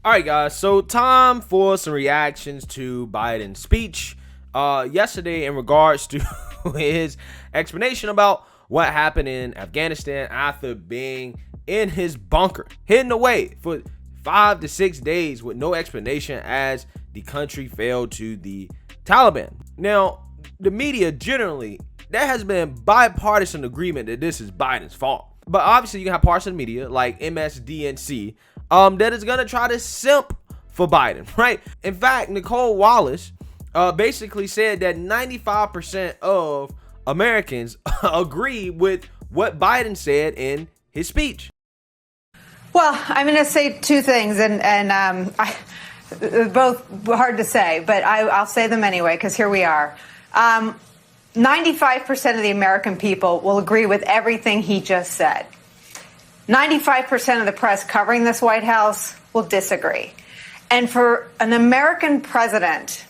All right, guys, so time for some reactions to Biden's speech yesterday in regards to his explanation about what happened in Afghanistan after being in his bunker, hidden away for 5 to 6 days with no explanation as the country failed to the Taliban. Now, the media generally, there has been bipartisan agreement that this is Biden's fault. But obviously, you can have parts of the media like MSDNC that is going to try to simp for Biden, right? In fact, Nicolle Wallace basically said that 95% of Americans agree with what Biden said in his speech. Well, I'm going to say two things, and both hard to say, but I'll say them anyway, because here we are. 95% of the American people will agree with everything he just said. 95% of the press covering this White House will disagree. And for an American president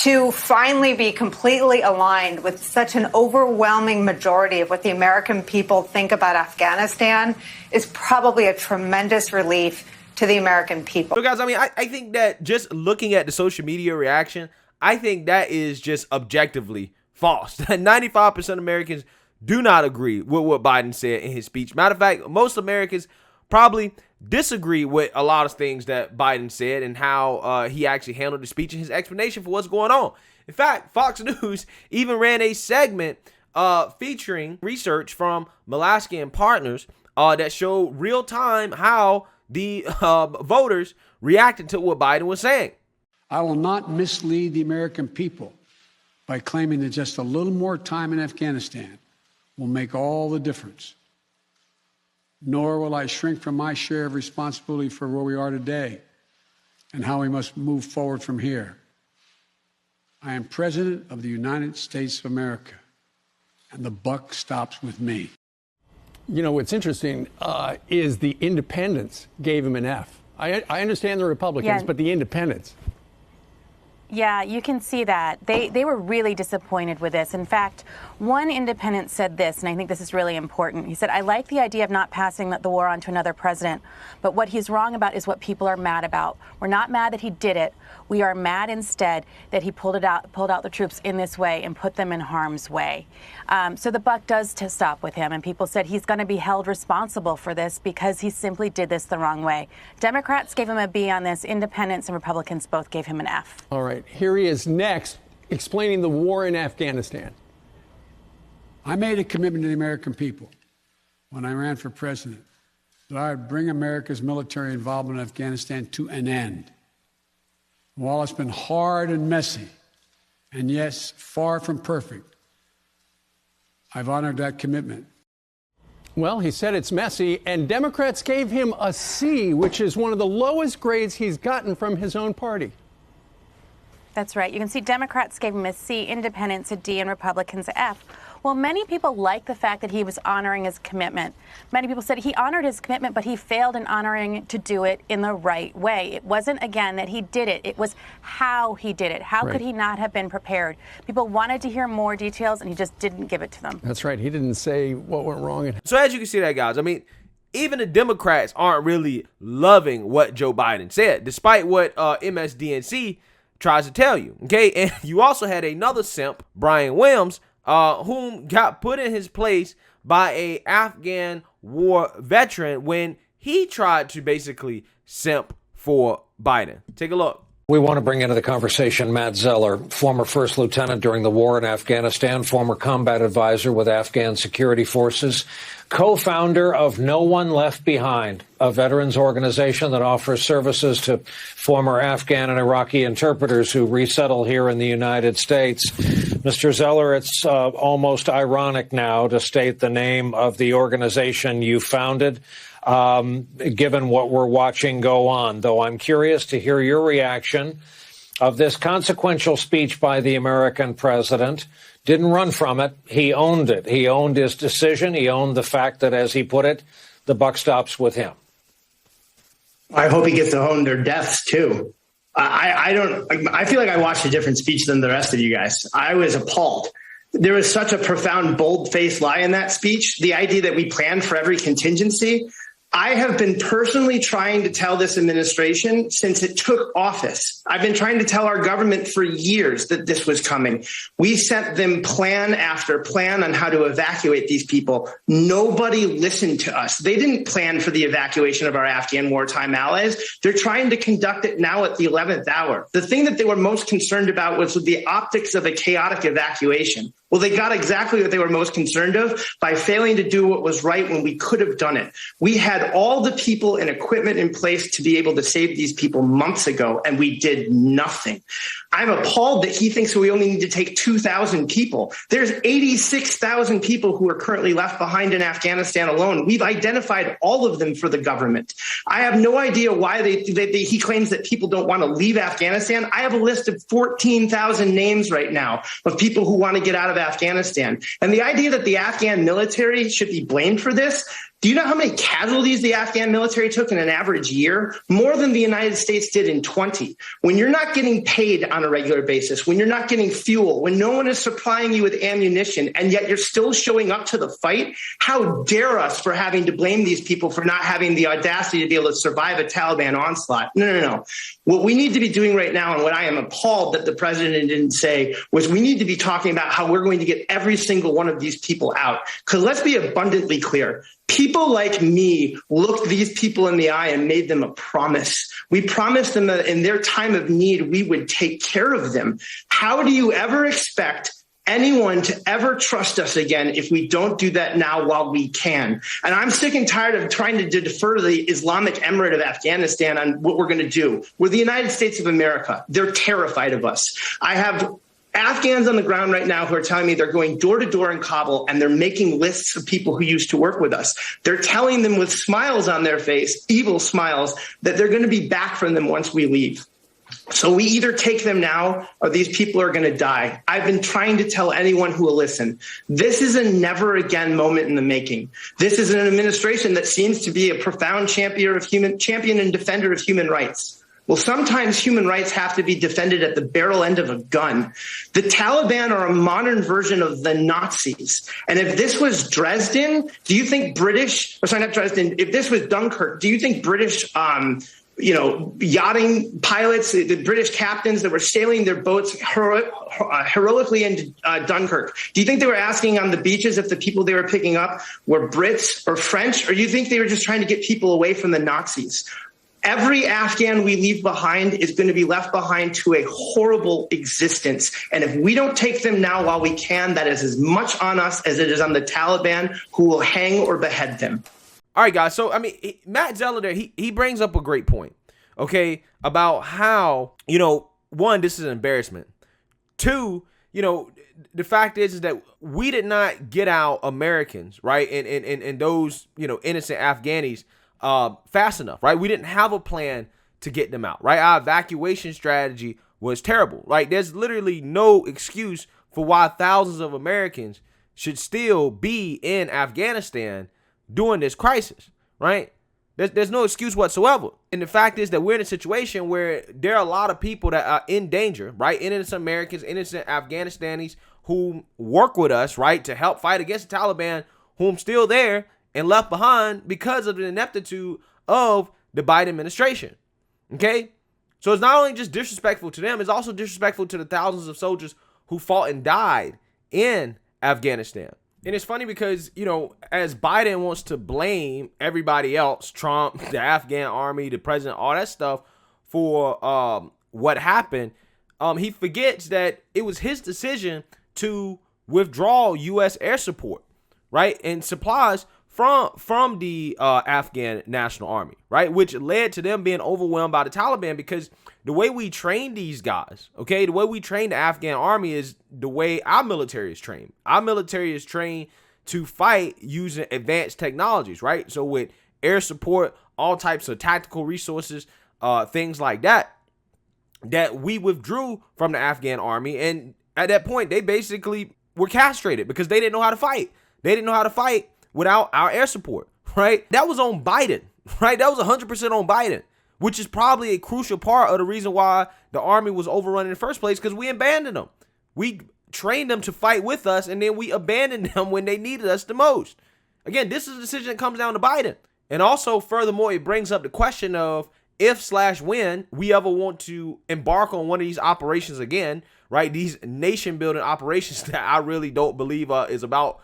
to finally be completely aligned with such an overwhelming majority of what the American people think about Afghanistan is probably a tremendous relief to the American people. So guys, I mean, I think that just looking at the social media reaction, I think that is just objectively false. 95% of Americans do not agree with what Biden said in his speech. Matter of fact, most Americans probably disagree with a lot of things that Biden said and how he actually handled the speech and his explanation for what's going on. In fact, Fox News even ran a segment featuring research from Alaska and partners that showed real time how the voters reacted to what Biden was saying. I will not mislead the American people by claiming that just a little more time in Afghanistan will make all the difference. Nor will I shrink from my share of responsibility for where we are today and how we must move forward from here. I am President of the United States of America, and the buck stops with me. You know, what's interesting is the independents gave him an F. I understand the Republicans, but the independents. Yeah, you can see that. They were really disappointed with this. In fact, one independent said this, and I think this is really important. He said, I like the idea of not passing the war on to another president, but what he's wrong about is what people are mad about. We're not mad that he did it. We are mad instead that he pulled out the troops in this way and put them in harm's way. So the buck does stop with him, and people said he's going to be held responsible for this because he simply did this the wrong way. Democrats gave him a B on this. Independents and Republicans both gave him an F. All right. Here he is next, explaining the war in Afghanistan. I made a commitment to the American people when I ran for president that I would bring America's military involvement in Afghanistan to an end. While it's been hard and messy, and yes, far from perfect, I've honored that commitment. Well, he said it's messy, and Democrats gave him a C, which is one of the lowest grades he's gotten from his own party. That's right. You can see Democrats gave him a C, independents a D, and Republicans a F. Well, many people like the fact that he was honoring his commitment. Many people said he honored his commitment, but he failed in honoring to do it in the right way. It wasn't, again, that he did it. It was how he did it. How could he not have been prepared? People wanted to hear more details, and he just didn't give it to them. That's right. He didn't say what went wrong. So as you can see that, guys, I mean, even the Democrats aren't really loving what Joe Biden said, despite what MSDNC tries to tell you, okay? And you also had another simp, Brian Williams, whom got put in his place by a Afghan war veteran when he tried to basically simp for Biden. Take a look. We want to bring into the conversation Matt Zeller, former first lieutenant during the war in Afghanistan, former combat advisor with Afghan security forces, co-founder of No One Left Behind, a veterans organization that offers services to former Afghan and Iraqi interpreters who resettle here in the United States. Mr. Zeller, it's almost ironic now to state the name of the organization you founded, given what we're watching go on, though I'm curious to hear your reaction of this consequential speech by the American president. Didn't run from it. He owned it. He owned his decision. He owned the fact that, as he put it, the buck stops with him. I hope he gets to own their deaths, too. I feel like I watched a different speech than the rest of you guys. I was appalled. There was such a profound, bold-faced lie in that speech. The idea that we planned for every contingency. I have been personally trying to tell this administration since it took office. I've been trying to tell our government for years that this was coming. We sent them plan after plan on how to evacuate these people. Nobody listened to us. They didn't plan for the evacuation of our Afghan wartime allies. They're trying to conduct it now at the 11th hour. The thing that they were most concerned about was the optics of a chaotic evacuation. Well, they got exactly what they were most concerned of by failing to do what was right when we could have done it. We had all the people and equipment in place to be able to save these people months ago, and we did nothing. I'm appalled that he thinks we only need to take 2,000 people. There's 86,000 people who are currently left behind in Afghanistan alone. We've identified all of them for the government. I have no idea why he claims that people don't want to leave Afghanistan. I have a list of 14,000 names right now of people who want to get out of Afghanistan. And the idea that the Afghan military should be blamed for this, do you know how many casualties the Afghan military took in an average year? More than the United States did in 20. When you're not getting paid on a regular basis, when you're not getting fuel, when no one is supplying you with ammunition, and yet you're still showing up to the fight, how dare us for having to blame these people for not having the audacity to be able to survive a Taliban onslaught? No. What we need to be doing right now, and what I am appalled that the president didn't say, was we need to be talking about how we're going to get every single one of these people out. Because let's be abundantly clear. People like me looked these people in the eye and made them a promise. We promised them that in their time of need, we would take care of them. How do you ever expect anyone to ever trust us again if we don't do that now while we can? And I'm sick and tired of trying to defer to the Islamic Emirate of Afghanistan on what we're going to do. We're the United States of America. They're terrified of us. I have Afghans on the ground right now who are telling me they're going door to door in Kabul and they're making lists of people who used to work with us. They're telling them with smiles on their face, evil smiles, that they're going to be back from them once we leave. So we either take them now or these people are going to die. I've been trying to tell anyone who will listen. This is a never again moment in the making. This is an administration that seems to be a profound champion and defender of human rights. Well, sometimes human rights have to be defended at the barrel end of a gun. The Taliban are a modern version of the Nazis. And if this was Dresden, do you think if this was Dunkirk, do you think British, yachting pilots, the British captains that were sailing their boats heroically into Dunkirk, do you think they were asking on the beaches if the people they were picking up were Brits or French, or do you think they were just trying to get people away from the Nazis? Every Afghan we leave behind is going to be left behind to a horrible existence. And if we don't take them now while we can, that is as much on us as it is on the Taliban, who will hang or behead them. All right, guys. So, Matt Zeller there, he brings up a great point, okay, about how, one, this is an embarrassment. Two, the fact is that we did not get out Americans, right, and those, innocent Afghanis fast enough, right? We didn't have a plan to get them out, right? Our evacuation strategy was terrible. Like, there's literally no excuse for why thousands of Americans should still be in Afghanistan during this crisis, right? There's no excuse whatsoever. And the fact is that we're in a situation where there are a lot of people that are in danger, right? Innocent Americans, innocent Afghanistanis who work with us, right, to help fight against the Taliban, whom still there and left behind because of the ineptitude of the Biden administration. Okay? So it's not only just disrespectful to them, it's also disrespectful to the thousands of soldiers who fought and died in Afghanistan. And it's funny because, as Biden wants to blame everybody else, Trump, the Afghan army, the president, all that stuff for what happened, he forgets that it was his decision to withdraw U.S. air support, right, and supplies from the Afghan National Army, right, which led to them being overwhelmed by the Taliban, because the way we train these guys, okay, the way we train the Afghan army is the way our military is trained. Our military is trained to fight using advanced technologies, right? So with air support, all types of tactical resources, things like that we withdrew from the Afghan army. And at that point, they basically were castrated because they didn't know how to fight. They didn't know how to fight without our air support, right? That was on Biden, right? That was 100% on Biden, which is probably a crucial part of the reason why the army was overrun in the first place, because we abandoned them. We trained them to fight with us, and then we abandoned them when they needed us the most. Again, this is a decision that comes down to Biden, And also, furthermore, it brings up the question of if/when we ever want to embark on one of these operations again, right? These nation building operations that I really don't believe is about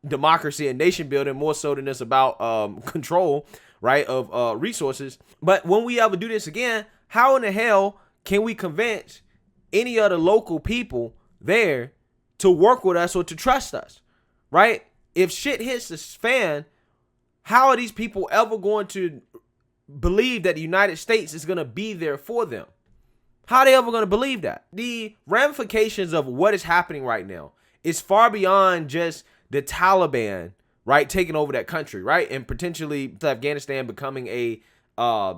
democracy and nation building, more so than it's about control, right, of resources. But when we ever do this again, how in the hell can we convince any of the local people there to work with us or to trust us, right? If shit hits the fan, how are these people ever going to believe that the United States is going to be there for them? How are they ever going to believe that? The ramifications of what is happening right now is far beyond just the Taliban, right, taking over that country, right, and potentially Afghanistan becoming a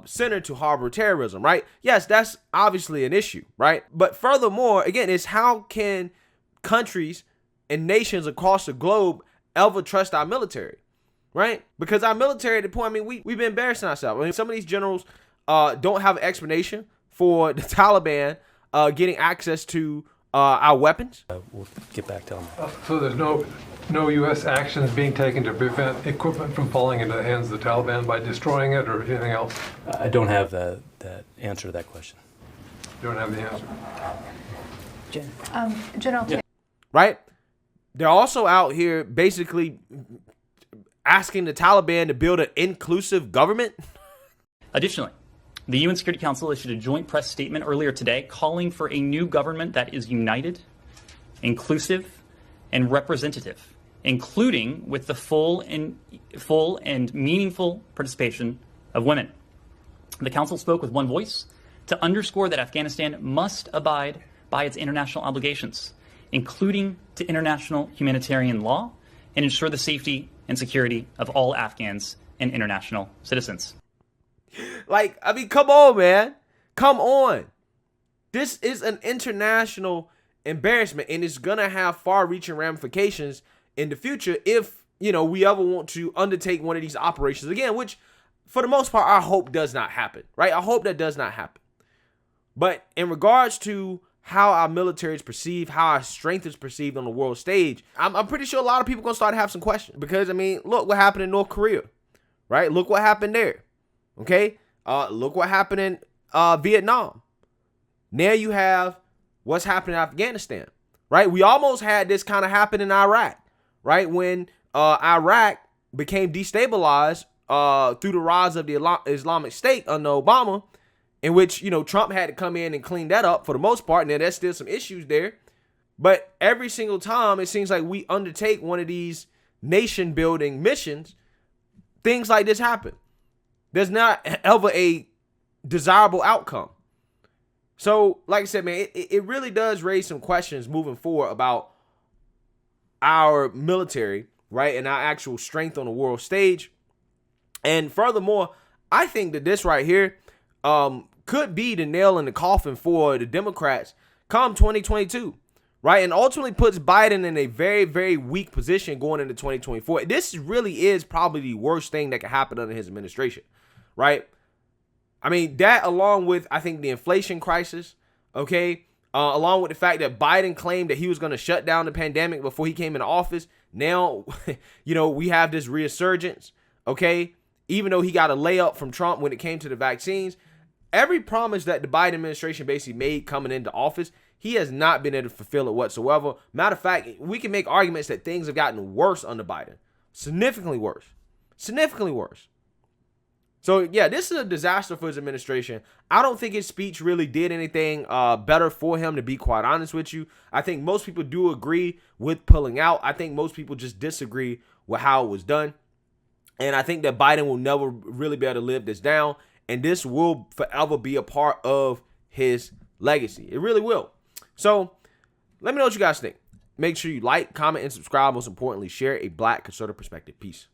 center to harbor terrorism, right? Yes, that's obviously an issue, right? But furthermore, again, it's how can countries and nations across the globe ever trust our military, right? Because our military, at the point, I mean, we've been embarrassing ourselves. I mean, some of these generals don't have an explanation for the Taliban getting access to our weapons. We'll get back to them. So there's no U.S. actions being taken to prevent equipment from falling into the hands of the Taliban by destroying it or anything else? I don't have the answer to that question. You don't have the answer. General. Yeah. Right? They're also out here basically asking the Taliban to build an inclusive government. Additionally, the UN Security Council issued a joint press statement earlier today calling for a new government that is united, inclusive, and representative, including with the full and meaningful participation of women. The Council spoke with one voice to underscore that Afghanistan must abide by its international obligations, including to international humanitarian law, and ensure the safety and security of all Afghans and international citizens. Like, I mean, come on, man. Come on. This is an international embarrassment, and it's going to have far-reaching ramifications in the future if, you know, we ever want to undertake one of these operations again, which, for the most part, I hope does not happen, right? I hope that does not happen. But in regards to how our military is perceived, how our strength is perceived on the world stage, I'm pretty sure a lot of people are going to start to have some questions. Because, I mean, look what happened in North Korea, right? Look what happened there. Okay, look what happened in Vietnam. Now you have what's happening in Afghanistan, right? We almost had this kind of happen in Iraq, right? When Iraq became destabilized through the rise of the Islamic State under Obama, in which, you know, Trump had to come in and clean that up for the most part. Now, there's still some issues there. But every single time it seems like we undertake one of these nation-building missions, things like this happen. There's not ever a desirable outcome. So, like I said, man, it really does raise some questions moving forward about our military, right, and our actual strength on the world stage. And furthermore, I think that this right here could be the nail in the coffin for the Democrats come 2022, right, and ultimately puts Biden in a very, very weak position going into 2024. This really is probably the worst thing that could happen under his administration. Right? I mean, that along with, I think, the inflation crisis, okay, along with the fact that Biden claimed that he was going to shut down the pandemic before he came into office. Now, you know, we have this resurgence, okay, even though he got a layup from Trump when it came to the vaccines. Every promise that the Biden administration basically made coming into office, he has not been able to fulfill it whatsoever. Matter of fact, we can make arguments that things have gotten worse under Biden. Significantly worse. Significantly worse. So, yeah, this is a disaster for his administration. I don't think his speech really did anything better for him, to be quite honest with you. I think most people do agree with pulling out. I think most people just disagree with how it was done. And I think that Biden will never really be able to live this down. And this will forever be a part of his legacy. It really will. So, let me know what you guys think. Make sure you like, comment, and subscribe. Most importantly, share a Black conservative perspective. Peace.